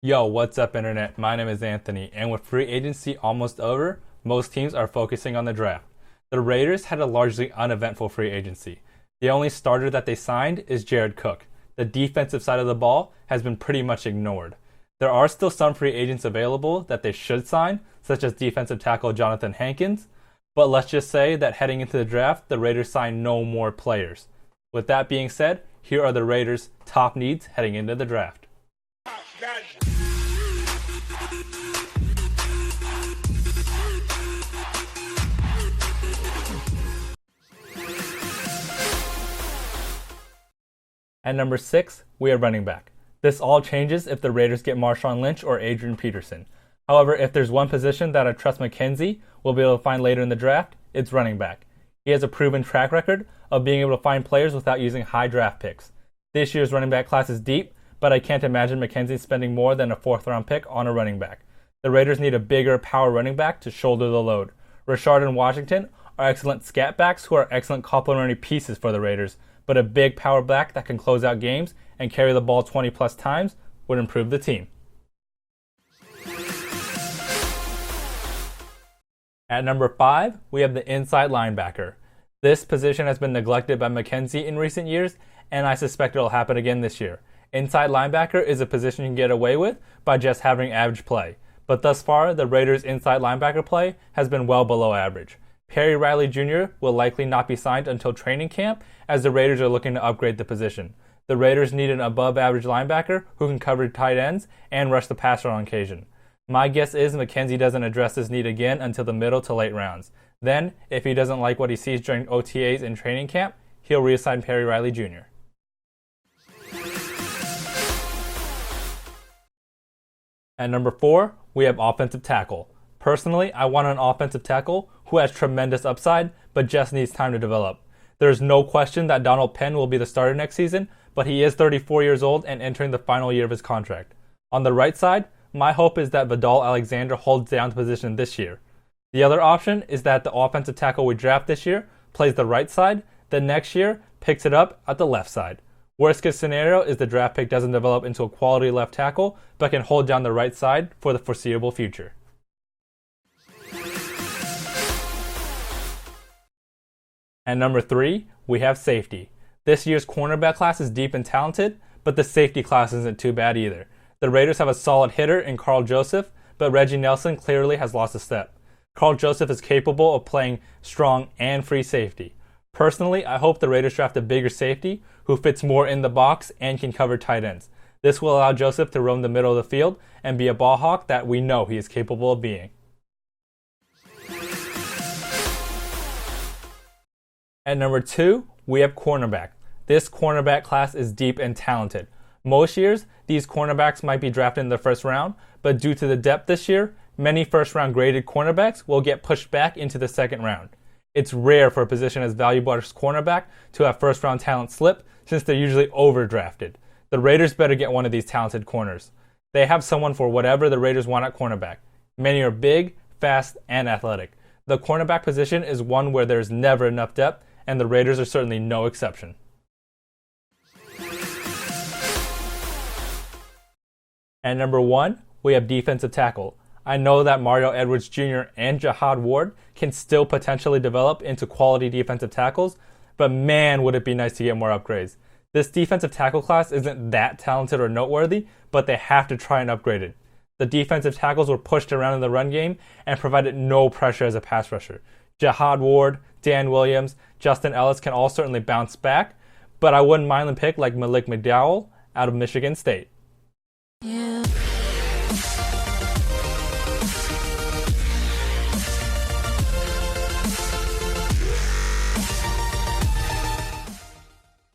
Yo, what's up, Internet? My name is Anthony, and with free agency almost over, most teams are focusing on the draft. The Raiders had a largely uneventful free agency. The only starter that they signed is Jared Cook. The defensive side of the ball has been pretty much ignored. There are still some free agents available that they should sign, such as defensive tackle Jonathan Hankins, but let's just say that heading into the draft, the Raiders signed no more players. With that being said, here are the Raiders' top needs heading into the draft. At number 6, we have running back. This all changes if the Raiders get Marshawn Lynch or Adrian Peterson. However, if there's one position that I trust McKenzie will be able to find later in the draft, it's running back. He has a proven track record of being able to find players without using high draft picks. This year's running back class is deep, but I can't imagine McKenzie spending more than a 4th round pick on a running back. The Raiders need a bigger power running back to shoulder the load. Richard and Washington are excellent scat backs who are excellent complementary pieces for the Raiders, but a big power back that can close out games and carry the ball 20 plus times would improve the team. At number 5, we have the inside linebacker. This position has been neglected by McKenzie in recent years, and I suspect it'll happen again this year. Inside linebacker is a position you can get away with by just having average play, but thus far, the Raiders' inside linebacker play has been well below average. Perry Riley Jr. will likely not be signed until training camp, as the Raiders are looking to upgrade the position. The Raiders need an above-average linebacker who can cover tight ends and rush the passer on occasion. My guess is McKenzie doesn't address this need again until the middle to late rounds. Then, if he doesn't like what he sees during OTAs and training camp, he'll reassign Perry Riley Jr. At number 4, we have offensive tackle. Personally, I want an offensive tackle who has tremendous upside, but just needs time to develop. There's no question that Donald Penn will be the starter next season, but he is 34 years old and entering the final year of his contract. On the right side, my hope is that Vidal Alexander holds down the position this year. The other option is that the offensive tackle we draft this year plays the right side, then next year picks it up at the left side. Worst case scenario is the draft pick doesn't develop into a quality left tackle, but can hold down the right side for the foreseeable future. At number 3, we have safety. This year's cornerback class is deep and talented, but the safety class isn't too bad either. The Raiders have a solid hitter in Carl Joseph, but Reggie Nelson clearly has lost a step. Carl Joseph is capable of playing strong and free safety. Personally, I hope the Raiders draft a bigger safety who fits more in the box and can cover tight ends. This will allow Joseph to roam the middle of the field and be a ball hawk that we know he is capable of being. At number 2, we have cornerback. This cornerback class is deep and talented. Most years, these cornerbacks might be drafted in the first round, but due to the depth this year, many first-round graded cornerbacks will get pushed back into the second round. It's rare for a position as valuable as cornerback to have first-round talent slip, since they're usually overdrafted. The Raiders better get one of these talented corners. They have someone for whatever the Raiders want at cornerback. Many are big, fast, and athletic. The cornerback position is one where there's never enough depth, and the Raiders are certainly no exception. At number 1, we have defensive tackle. I know that Mario Edwards Jr. and Jihad Ward can still potentially develop into quality defensive tackles, but man, would it be nice to get more upgrades. This defensive tackle class isn't that talented or noteworthy, but they have to try and upgrade it. The defensive tackles were pushed around in the run game and provided no pressure as a pass rusher. Jihad Ward, Dan Williams, Justin Ellis can all certainly bounce back, but I wouldn't mind a pick like Malik McDowell out of Michigan State.